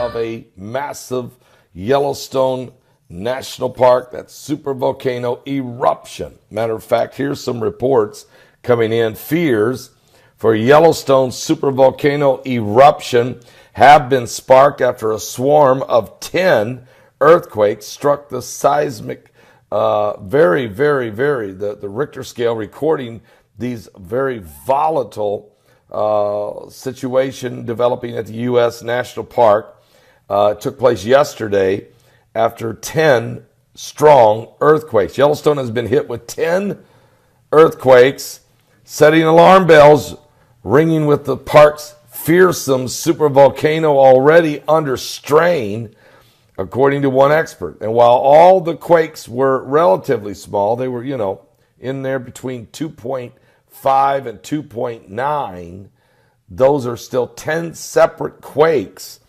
of a massive Yellowstone National Park, that supervolcano eruption. Matter of fact, here's some reports coming in. Fears for Yellowstone supervolcano eruption have been sparked after a swarm of 10 earthquakes struck the seismic, the Richter scale, recording these very volatile situation developing at the U.S. National Park. It took place yesterday after 10 strong earthquakes. Yellowstone has been hit with 10 earthquakes, setting alarm bells ringing with the park's fearsome supervolcano already under strain, according to one expert. And while all the quakes were relatively small, they were, in there between 2.5 and 2.9, those are still 10 separate quakes,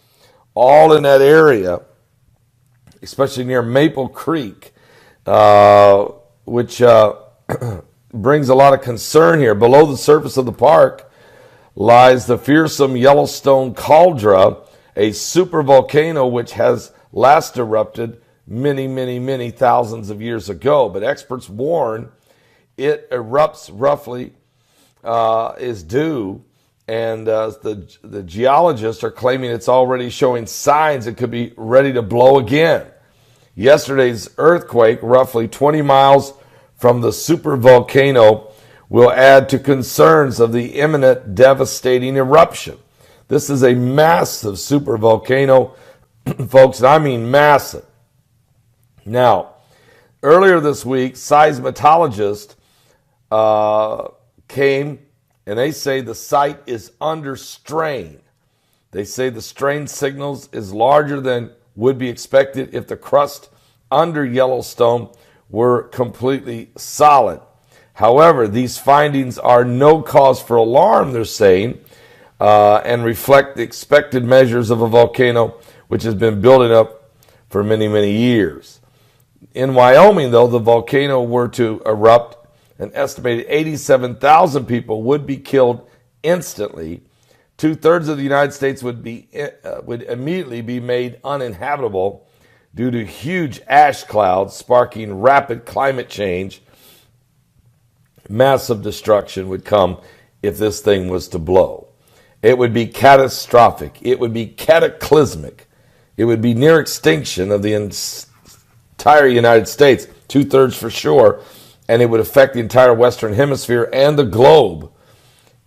all in that area, especially near Maple Creek, which brings a lot of concern here. Below the surface of the park lies the fearsome Yellowstone caldera, a supervolcano which has last erupted many thousands of years ago. But experts warn it erupts roughly is due, and the geologists are claiming it's already showing signs it could be ready to blow again. Yesterday's earthquake, roughly 20 miles from the supervolcano, will add to concerns of the imminent devastating eruption. This is a massive supervolcano, folks, and I mean massive. Now, earlier this week, seismologists came and they say the site is under strain. They say the strain signals is larger than would be expected if the crust under Yellowstone were completely solid. However, these findings are no cause for alarm, they're saying, and reflect the expected measures of a volcano which has been building up for many years. In Wyoming, though, the volcano were to erupt, an estimated 87,000 people would be killed instantly. 2/3 of the United States would immediately be made uninhabitable due to huge ash clouds sparking rapid climate change. Massive destruction would come if this thing was to blow. It would be catastrophic. It would be cataclysmic. It would be near extinction of the entire United States, 2/3 for sure, and it would affect the entire Western Hemisphere and the globe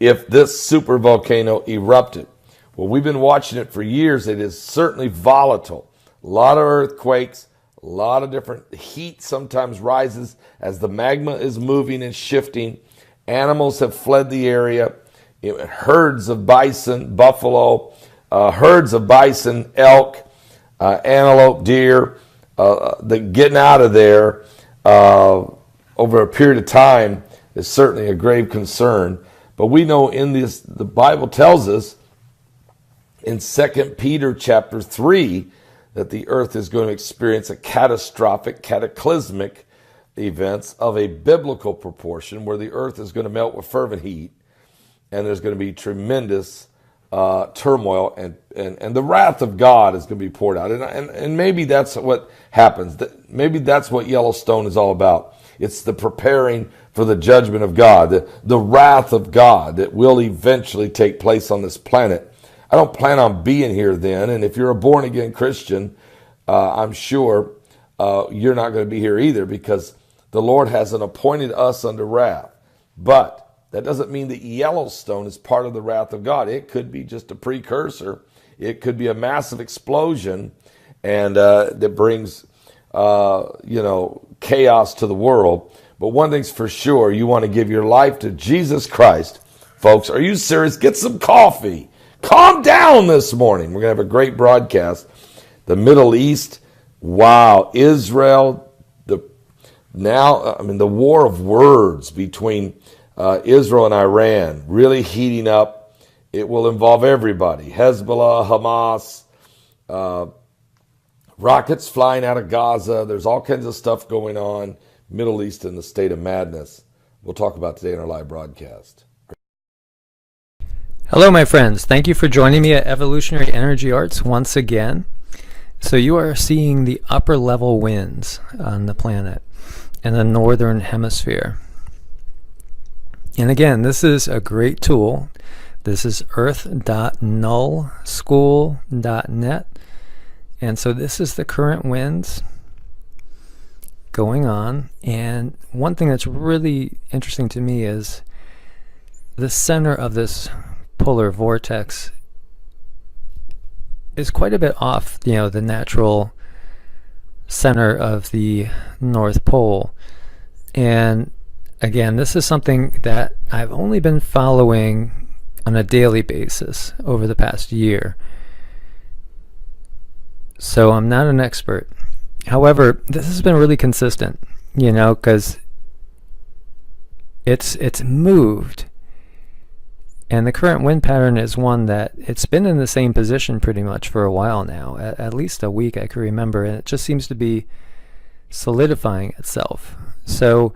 if this supervolcano erupted. Well, we've been watching it for years. It is certainly volatile. A lot of earthquakes, a lot of different heat sometimes rises as the magma is moving and shifting. Animals have fled the area. Herds of bison, buffalo, herds of bison, elk, antelope, deer, getting out of there over a period of time is certainly a grave concern. But we know in this, the Bible tells us in 2 Peter chapter 3 that the earth is going to experience a catastrophic, cataclysmic events of a biblical proportion where the earth is going to melt with fervent heat, and there's going to be tremendous turmoil, and the wrath of God is going to be poured out. And maybe that's what happens. Maybe that's what Yellowstone is all about. It's the preparing for the judgment of God, the wrath of God that will eventually take place on this planet. I don't plan on being here then, and if you're a born-again Christian, I'm sure you're not going to be here either, because the Lord hasn't appointed us unto wrath. But that doesn't mean that Yellowstone is part of the wrath of God. It could be just a precursor. It could be a massive explosion, and that brings chaos to the world. But one thing's for sure, you want to give your life to Jesus Christ. Folks, are you serious? Get some coffee. Calm down this morning. We're going to have a great broadcast. The Middle East, wow, Israel, the war of words between Israel and Iran really heating up. It will involve everybody. Hezbollah, Hamas, rockets flying out of Gaza. There's all kinds of stuff going on. Middle East in the state of madness. We'll talk about today in our live broadcast. Hello, my friends. Thank you for joining me at Evolutionary Energy Arts once again. So you are seeing the upper level winds on the planet in the northern hemisphere. And again, this is a great tool. This is earth.nullschool.net. And so this is the current winds going on. And one thing that's really interesting to me is the center of this polar vortex is quite a bit off, the natural center of the North Pole. And again, this is something that I've only been following on a daily basis over the past year. So I'm not an expert. However, this has been really consistent, because it's moved. And the current wind pattern is one that it's been in the same position pretty much for a while now, at least a week I can remember, and it just seems to be solidifying itself. So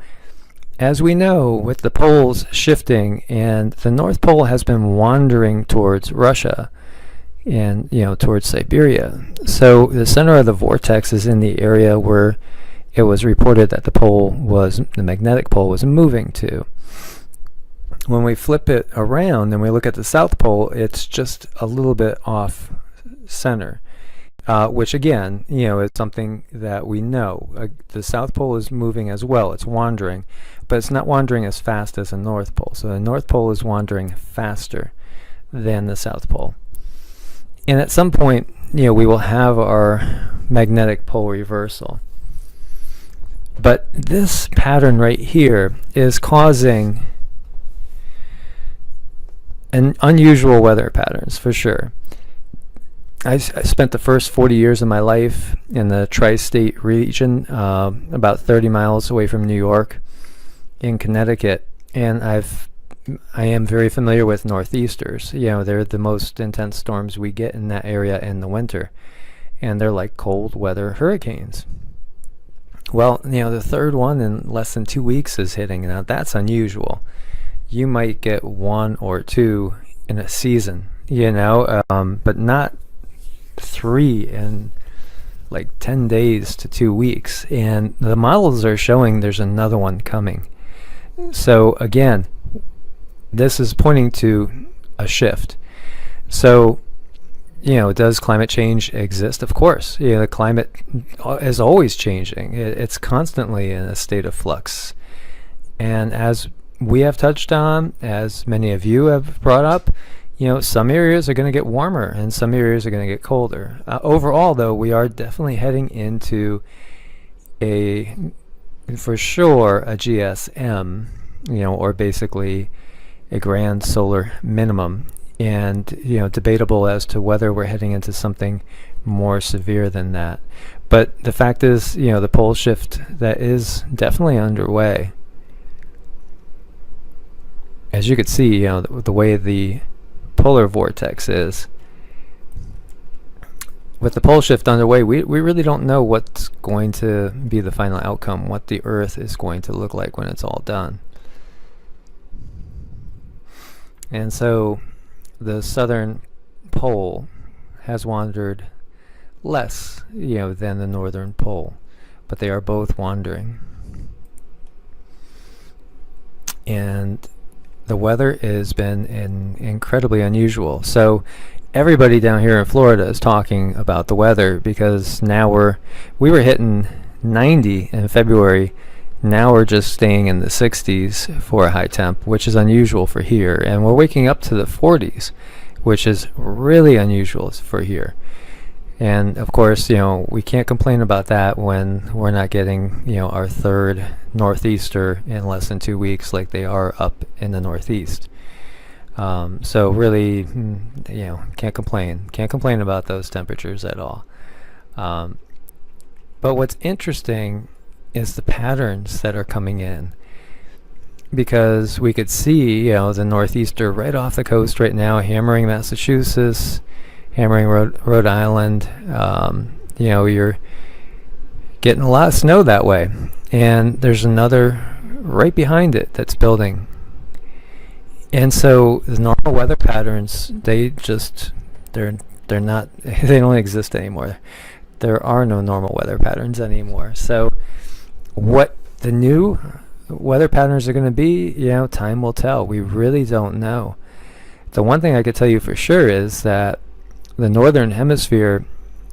as we know, with the poles shifting, and the North Pole has been wandering towards Russia and towards Siberia. So the center of the vortex is in the area where it was reported that the magnetic pole was moving to. When we flip it around and we look at the South Pole, it's just a little bit off center, which again, is something that we know. The South Pole is moving as well. It's wandering, but it's not wandering as fast as the North Pole. So the North Pole is wandering faster than the South Pole. And at some point, we will have our magnetic pole reversal. But this pattern right here is causing and unusual weather patterns, for sure. I spent the first 40 years of my life in the tri-state region, about 30 miles away from New York, in Connecticut, and I am very familiar with northeasters. They're the most intense storms we get in that area in the winter, and they're like cold weather hurricanes. Well, the third one in less than 2 weeks is hitting. Now that's unusual. You might get one or two in a season, but not 3 in like 10 days to 2 weeks. And the models are showing there's another one coming. So again, this is pointing to a shift. So, does climate change exist? Of course. The climate is always changing. It's constantly in a state of flux. And as we have touched on, as many of you have brought up, some areas are going to get warmer and some areas are going to get colder. Overall, though, we are definitely heading into for sure, a GSM, or basically a grand solar minimum, and debatable as to whether we're heading into something more severe than that. But the fact is, the pole shift that is definitely underway. As you could see, the way the polar vortex is, with the pole shift underway, we really don't know what's going to be the final outcome, what the Earth is going to look like when it's all done. And so the southern pole has wandered less, than the northern pole, but they are both wandering. And the weather has been incredibly unusual. So everybody down here in Florida is talking about the weather, because now we were hitting 90 in February. Now we're just staying in the 60s for a high temp, which is unusual for here. And we're waking up to the 40s, which is really unusual for here. And of course, we can't complain about that when we're not getting, our third northeaster in less than 2 weeks like they are up in the northeast. So really, can't complain. Can't complain about those temperatures at all. But what's interesting is the patterns that are coming in, because we could see, the northeaster right off the coast right now, hammering Massachusetts, hammering Rhode Island. You're getting a lot of snow that way, and there's another right behind it that's building. And so the normal weather patterns, they're not, they don't exist anymore. There are no normal weather patterns anymore. So what the new weather patterns are going to be, time will tell. We really don't know. The one thing I could tell you for sure is that the northern hemisphere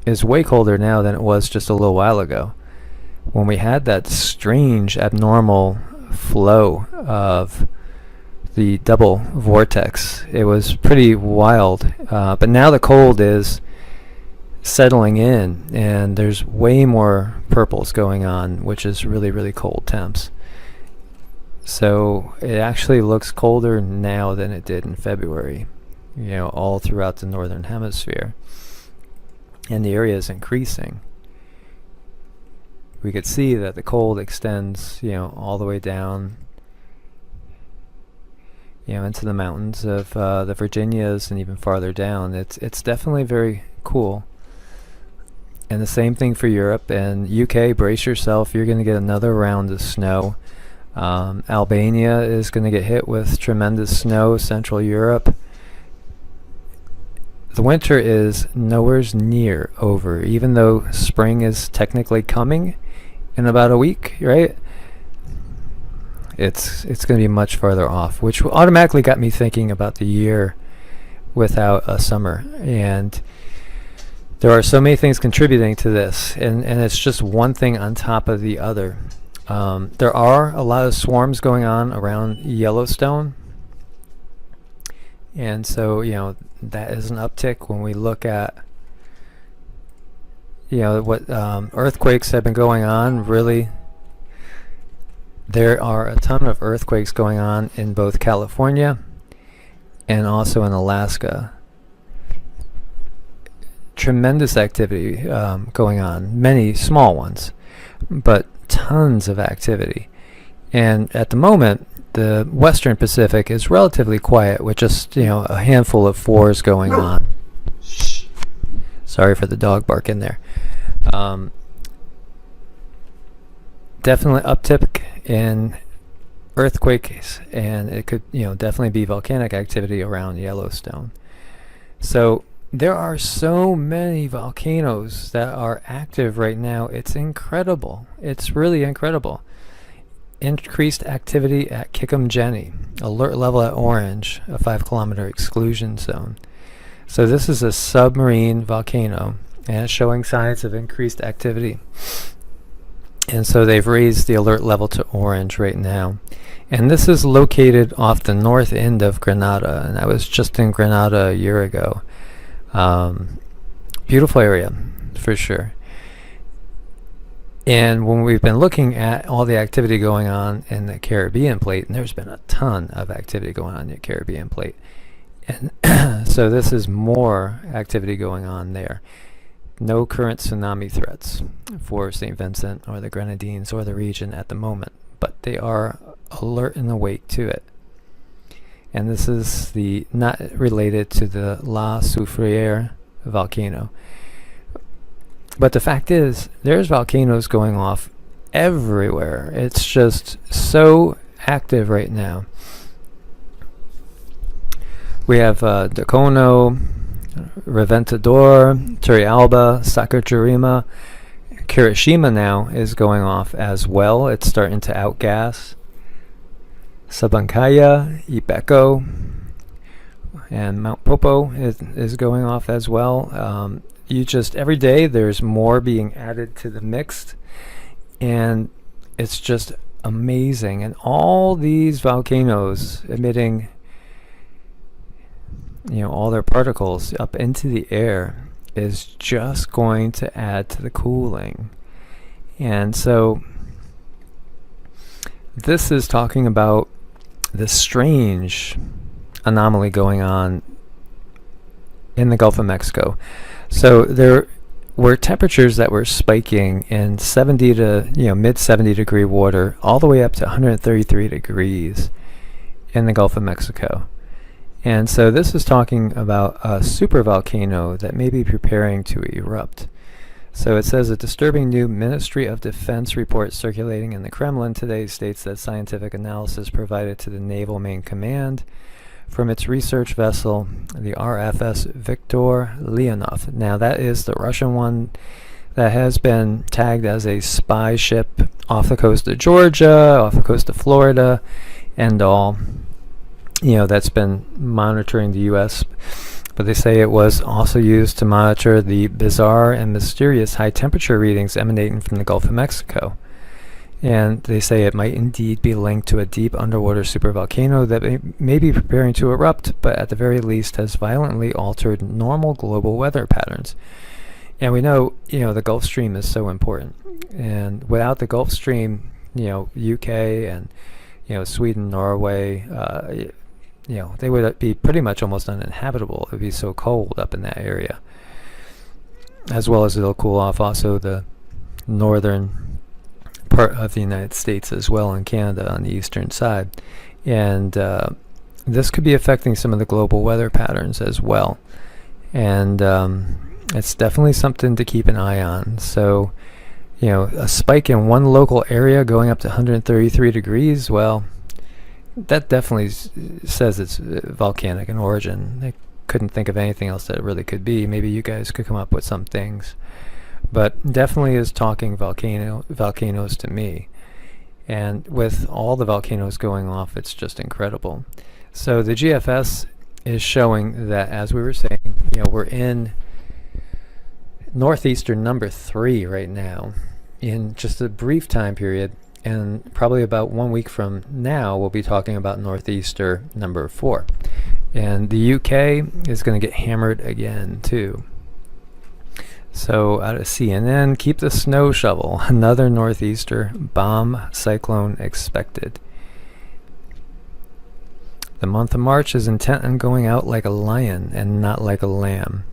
is way colder now than it was just a little while ago, when we had that strange abnormal flow of the double vortex. It was pretty wild, but now the cold is settling in, and there's way more purples going on, which is really, really cold temps. So it actually looks colder now than it did in February, all throughout the northern hemisphere. And the area is increasing. We could see that the cold extends, all the way down, into the mountains of the Virginias and even farther down. It's definitely very cool. And the same thing for Europe and UK. Brace yourself. You're going to get another round of snow. Albania is going to get hit with tremendous snow. Central Europe. The winter is nowhere near over, even though spring is technically coming in about a week, right? It's going to be much farther off, which automatically got me thinking about the year without a summer. And there are so many things contributing to this, and it's just one thing on top of the other. There are a lot of swarms going on around Yellowstone, and so that is an uptick when we look at what earthquakes have been going on. Really, there are a ton of earthquakes going on in both California and also in Alaska. Tremendous activity going on, many small ones, but tons of activity. And at the moment, the Western Pacific is relatively quiet, with just a handful of fours going on. Sorry for the dog bark in there. Definitely uptick in earthquakes, and it could definitely be volcanic activity around Yellowstone. So there are so many volcanoes that are active right now. It's incredible. It's really incredible. Increased activity at Kikumjeni. Alert level at orange, a 5-kilometer exclusion zone. So this is a submarine volcano, and it's showing signs of increased activity. And so they've raised the alert level to orange right now. And this is located off the north end of Grenada, and I was just in Grenada a year ago. Beautiful area, for sure. And when we've been looking at all the activity going on in the Caribbean plate, and there's been a ton of activity going on in the Caribbean plate, and so this is more activity going on there. No current tsunami threats for St. Vincent or the Grenadines or the region at the moment, but they are alert and awake to it. And this is not related to the La Soufriere volcano. But the fact is, there's volcanoes going off everywhere. It's just so active right now. We have Dacono, Reventador, Turrialba, Sakurajima. Kirishima now is going off as well. It's starting to outgas. Sabancaya, Ibeco, and Mount Popo is going off as well. Every day there's more being added to the mix, and it's just amazing. And all these volcanoes emitting all their particles up into the air is just going to add to the cooling. And so this is talking about this strange anomaly going on in the Gulf of Mexico. So there were temperatures that were spiking in 70 to mid 70 degree water all the way up to 133 degrees in the Gulf of Mexico. And so this is talking about a supervolcano that may be preparing to erupt. So it says a disturbing new Ministry of Defense report circulating in the Kremlin today states that scientific analysis provided to the Naval Main Command from its research vessel, the RFS Viktor Leonov. Now, that is the Russian one that has been tagged as a spy ship off the coast of Georgia, off the coast of Florida, and all. That's been monitoring the U.S., but they say it was also used to monitor the bizarre and mysterious high temperature readings emanating from the Gulf of Mexico. And they say it might indeed be linked to a deep underwater supervolcano that may be preparing to erupt, but at the very least has violently altered normal global weather patterns. And we know, the Gulf Stream is so important. And without the Gulf Stream, UK and, Sweden, Norway, they would be pretty much almost uninhabitable. It would be so cold up in that area. As well as it'll cool off also the northern part of the United States as well, in Canada on the eastern side. And this could be affecting some of the global weather patterns as well. And it's definitely something to keep an eye on. So, a spike in one local area going up to 133 degrees, well, that definitely says it's volcanic in origin. I couldn't think of anything else that it really could be. Maybe you guys could come up with some things. But definitely is talking volcanoes to me. And with all the volcanoes going off, it's just incredible. So the GFS is showing that, as we were saying, we're in northeaster number 3 right now in just a brief time period. And probably about 1 week from now, we'll be talking about northeaster number 4. And the UK is going to get hammered again, too. So out of CNN, keep the snow shovel. Another northeaster bomb cyclone expected. The month of March is intent on going out like a lion and not like a lamb.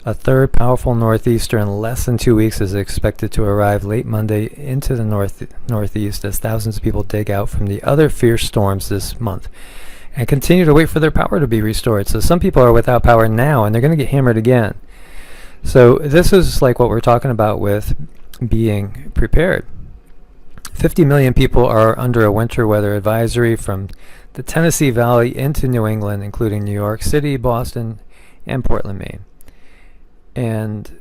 A third powerful northeaster in less than 2 weeks is expected to arrive late Monday into the northeast as thousands of people dig out from the other fierce storms this month and continue to wait for their power to be restored. So some people are without power now, and they're going to get hammered again. So this is like what we're talking about with being prepared. 50 million people are under a winter weather advisory from the Tennessee Valley into New England, including New York City, Boston, and Portland, Maine. And,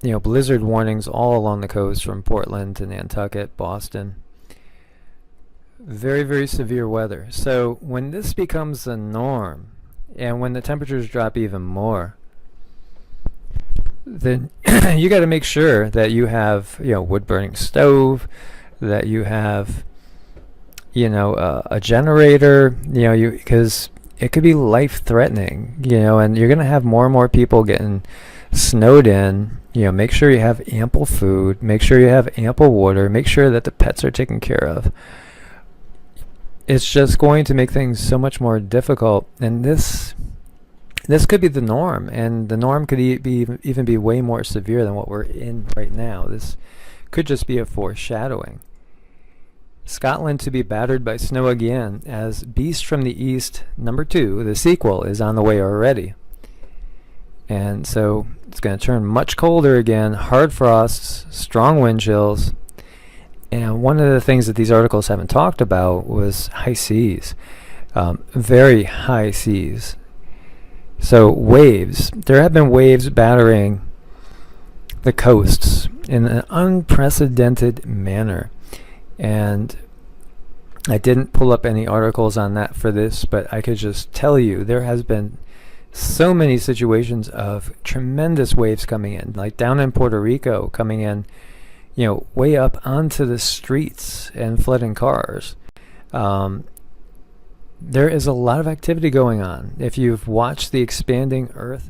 blizzard warnings all along the coast from Portland to Nantucket, Boston. Very, very severe weather. So when this becomes the norm, and when the temperatures drop even more, then you got to make sure that you have, wood-burning stove, that you have, a generator, because it could be life-threatening, and you're going to have more and more people getting snowed in. Make sure you have ample food, make sure you have ample water, make sure that the pets are taken care of. It's just going to make things so much more difficult, and this could be the norm, and the norm could even be way more severe than what we're in right now. This could just be a foreshadowing. Scotland to be battered by snow again, as Beast from the East number 2, the sequel, is on the way already. And so it's going to turn much colder again, hard frosts, strong wind chills. And one of the things that these articles haven't talked about was high seas, very high seas. So waves, there have been waves battering the coasts in an unprecedented manner. And I didn't pull up any articles on that for this, but I could just tell you there has been so many situations of tremendous waves coming in, like down in Puerto Rico, coming in, way up onto the streets and flooding cars. There is a lot of activity going on. If you've watched the Expanding Earth